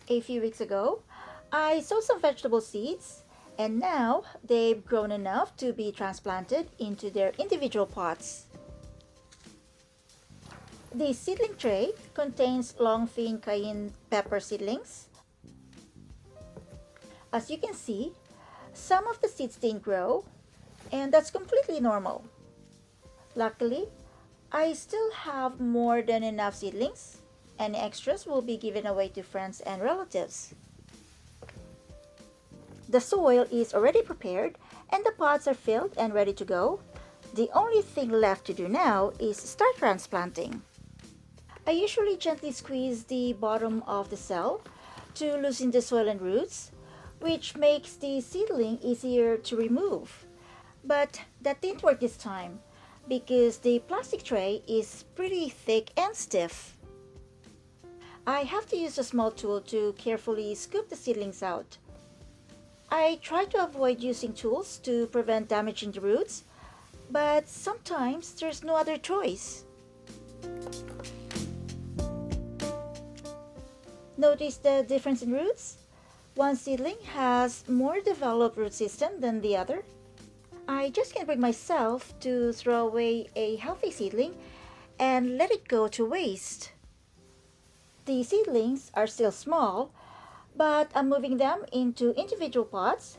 A few weeks ago, I sowed some vegetable seeds, and now they've grown enough to be transplanted into their individual pots. The seedling tray contains long fin cayenne pepper seedlings. As you can see, some of the seeds didn't grow, and that's completely normal. Luckily, I still have more than enough seedlings, and extras will be given away to friends and relatives. The soil is already prepared and the pots are filled and ready to go. The only thing left to do now is start transplanting. I usually gently squeeze the bottom of the cell to loosen the soil and roots, which makes the seedling easier to remove. But that didn't work this time because the plastic tray is pretty thick and stiff. I have to use a small tool to carefully scoop the seedlings out. I try to avoid using tools to prevent damaging the roots, but sometimes there's no other choice. Notice the difference in roots? One seedling has more developed root system than the other. I just can't bring myself to throw away a healthy seedling and let it go to waste. The seedlings are still small, but I'm moving them into individual pots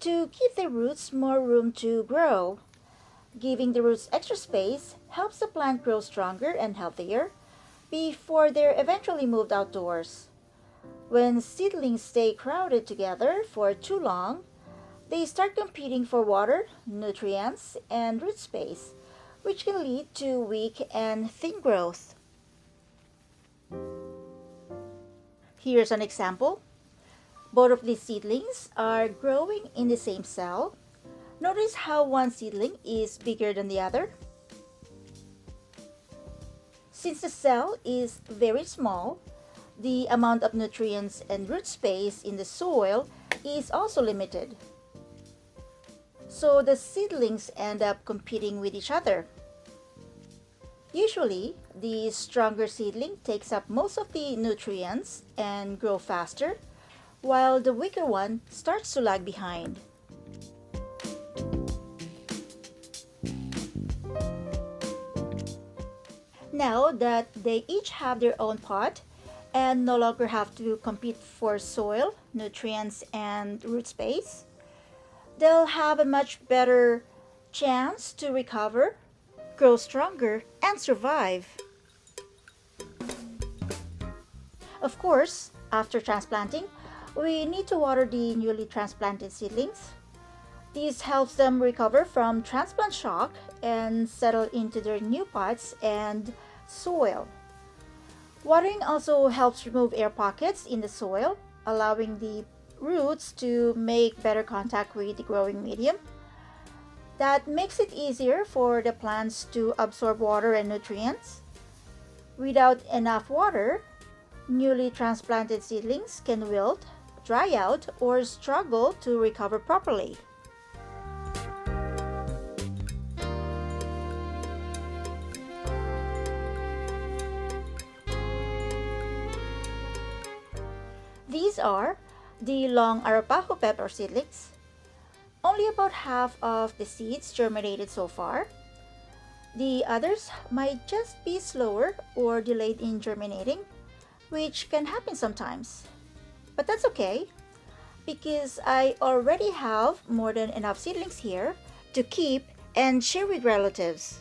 to give the roots more room to grow. Giving the roots extra space helps the plant grow stronger and healthier before they're eventually moved outdoors. When seedlings stay crowded together for too long, they start competing for water, nutrients, and root space, which can lead to weak and thin growth. Here's an example. Both of these seedlings are growing in the same cell. Notice how one seedling is bigger than the other. Since the cell is very small, the amount of nutrients and root space in the soil is also limited. So the seedlings end up competing with each other. Usually, the stronger seedling takes up most of the nutrients and grow faster, while the weaker one starts to lag behind. Now that they each have their own pot and no longer have to compete for soil, nutrients, and root space, they'll have a much better chance to recover, grow stronger, and survive. Of course, after transplanting, we need to water the newly transplanted seedlings. This helps them recover from transplant shock and settle into their new pots and soil. Watering also helps remove air pockets in the soil, allowing the roots to make better contact with the growing medium. That makes it easier for the plants to absorb water and nutrients. Without enough water, newly transplanted seedlings can wilt, dry out, or struggle to recover properly. These are the Long Arapaho pepper seedlings. Only about half of the seeds germinated so far. The others might just be slower or delayed in germinating, which can happen sometimes. But that's okay, because I already have more than enough seedlings here to keep and share with relatives.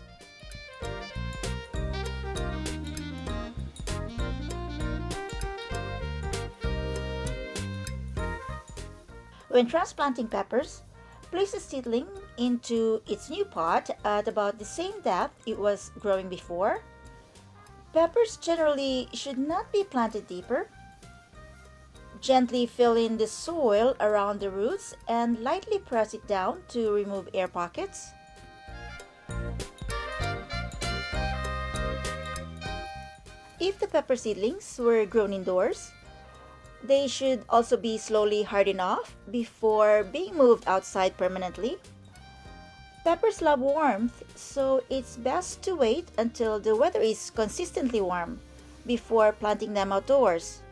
When transplanting peppers, place the seedling into its new pot at about the same depth it was growing before. Peppers generally should not be planted deeper. Gently fill in the soil around the roots and lightly press it down to remove air pockets. If the pepper seedlings were grown indoors, they should also be slowly hardened off before being moved outside permanently. Peppers love warmth, so it's best to wait until the weather is consistently warm before planting them outdoors.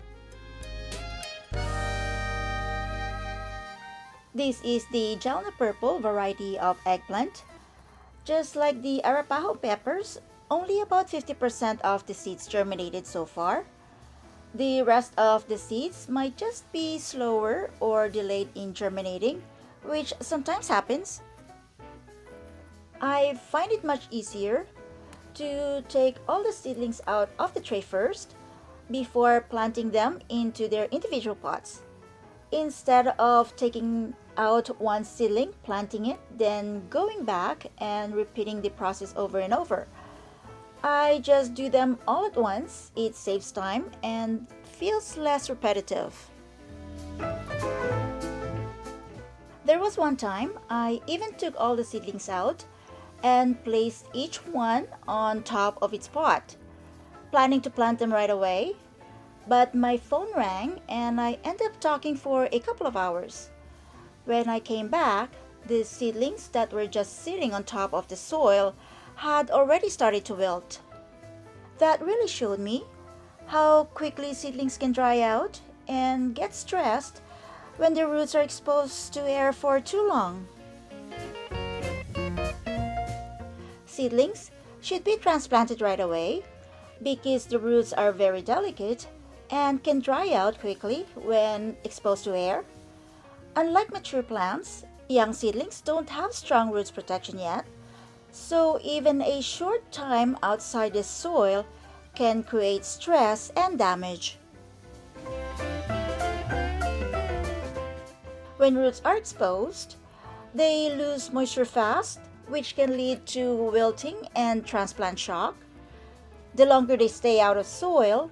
This is the Jalna Purple variety of eggplant. Just like the Arapaho peppers, only about 50% of the seeds germinated so far. The rest of the seeds might just be slower or delayed in germinating, which sometimes happens. I find it much easier to take all the seedlings out of the tray first before planting them into their individual pots. Instead of taking out one seedling, planting it, then going back and repeating the process over and over, I just do them all at once. It saves time and feels less repetitive. There was one time I even took all the seedlings out and placed each one on top of its pot, planning to plant them right away. But my phone rang and I ended up talking for a couple of hours. When I came back, the seedlings that were just sitting on top of the soil had already started to wilt. That really showed me how quickly seedlings can dry out and get stressed when their roots are exposed to air for too long. Seedlings should be transplanted right away because the roots are very delicate and can dry out quickly when exposed to air. Unlike mature plants, young seedlings don't have strong roots protection yet, so even a short time outside the soil can create stress and damage. When roots are exposed, they lose moisture fast, which can lead to wilting and transplant shock. The longer they stay out of soil,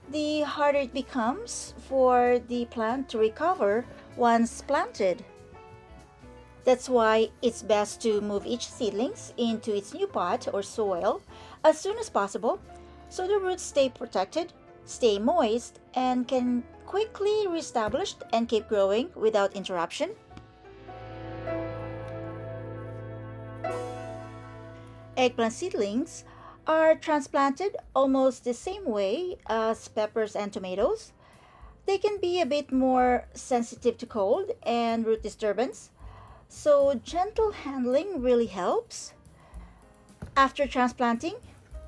the harder it becomes for the plant to recover once planted. That's why it's best to move each seedlings into its new pot or soil as soon as possible so the roots stay protected, stay moist, and can quickly reestablish and keep growing without interruption. Eggplant seedlings are transplanted almost the same way as peppers and tomatoes. They can be a bit more sensitive to cold and root disturbance, so gentle handling really helps. After transplanting,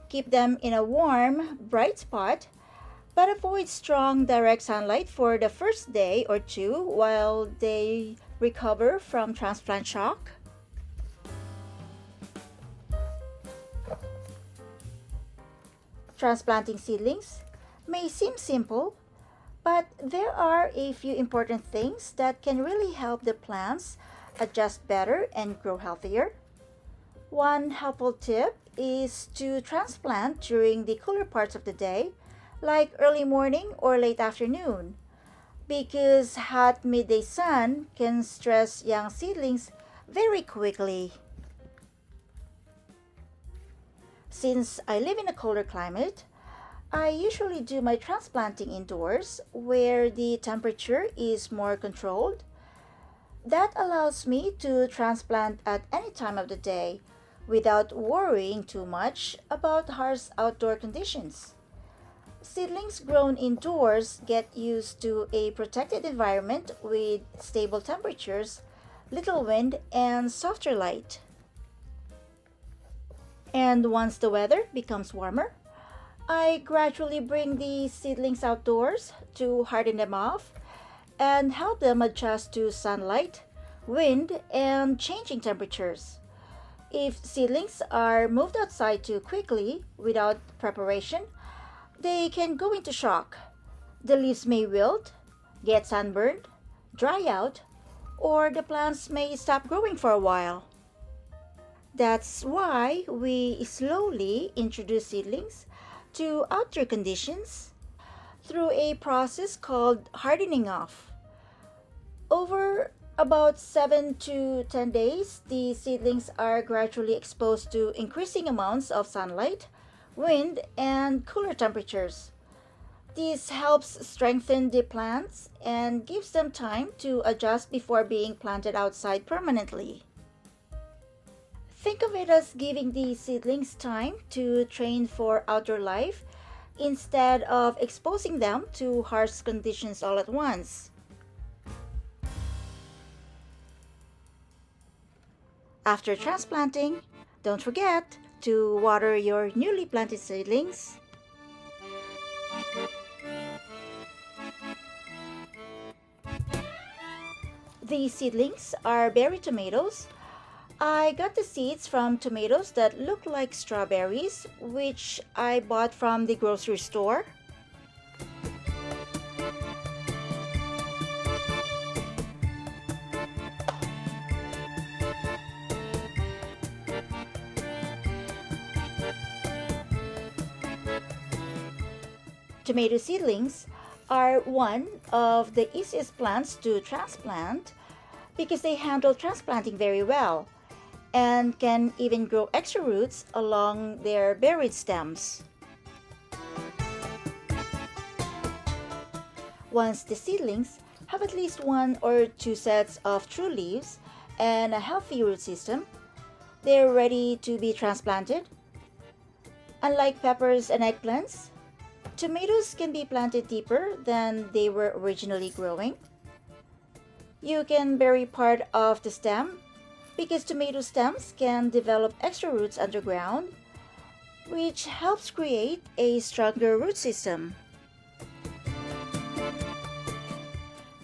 keep them in a warm, bright spot, but avoid strong direct sunlight for the first day or two while they recover from transplant shock. Transplanting seedlings may seem simple, but there are a few important things that can really help the plants adjust better and grow healthier. One helpful tip is to transplant during the cooler parts of the day, like early morning or late afternoon, because hot midday sun can stress young seedlings very quickly. Since I live in a colder climate, I usually do my transplanting indoors where the temperature is more controlled. That allows me to transplant at any time of the day without worrying too much about harsh outdoor conditions. Seedlings grown indoors get used to a protected environment with stable temperatures, little wind, and softer light. And once the weather becomes warmer, I gradually bring the seedlings outdoors to harden them off and help them adjust to sunlight, wind, and changing temperatures. If seedlings are moved outside too quickly without preparation, they can go into shock. The leaves may wilt, get sunburned, dry out, or the plants may stop growing for a while. That's why we slowly introduce seedlings to outdoor conditions through a process called hardening off. Over about 7 to 10 days, the seedlings are gradually exposed to increasing amounts of sunlight, wind, and cooler temperatures. This helps strengthen the plants and gives them time to adjust before being planted outside permanently. Think of it as giving the seedlings time to train for outdoor life instead of exposing them to harsh conditions all at once. After transplanting, don't forget to water your newly planted seedlings. These seedlings are berry tomatoes. I got the seeds from tomatoes that look like strawberries, which I bought from the grocery store. Tomato seedlings are one of the easiest plants to transplant because they handle transplanting very well and can even grow extra roots along their buried stems. Once the seedlings have at least one or two sets of true leaves and a healthy root system, they're ready to be transplanted. Unlike peppers and eggplants, tomatoes can be planted deeper than they were originally growing. You can bury part of the stem because tomato stems can develop extra roots underground, which helps create a stronger root system.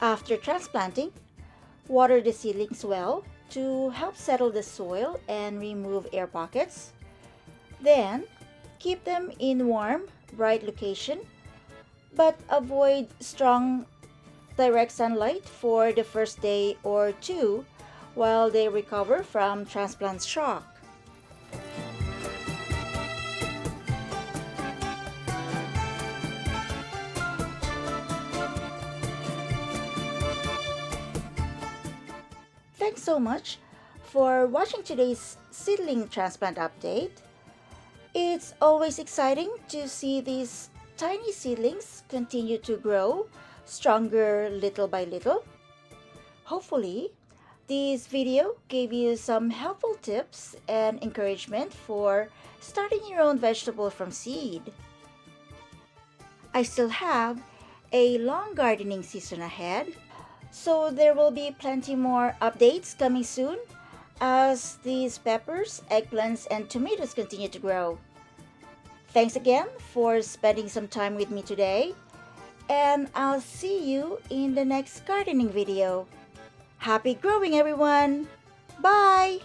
After transplanting, water the seedlings well to help settle the soil and remove air pockets. Then, keep them in warm, bright location, but avoid strong direct sunlight for the first day or two while they recover from transplant shock. Thanks so much for watching today's seedling transplant update. It's always exciting to see these tiny seedlings continue to grow stronger little by little. Hopefully, this video gave you some helpful tips and encouragement for starting your own vegetable from seed. I still have a long gardening season ahead, so there will be plenty more updates coming soon as these peppers, eggplants, and tomatoes continue to grow. Thanks again for spending some time with me today, and I'll see you in the next gardening video. Happy growing, everyone! Bye!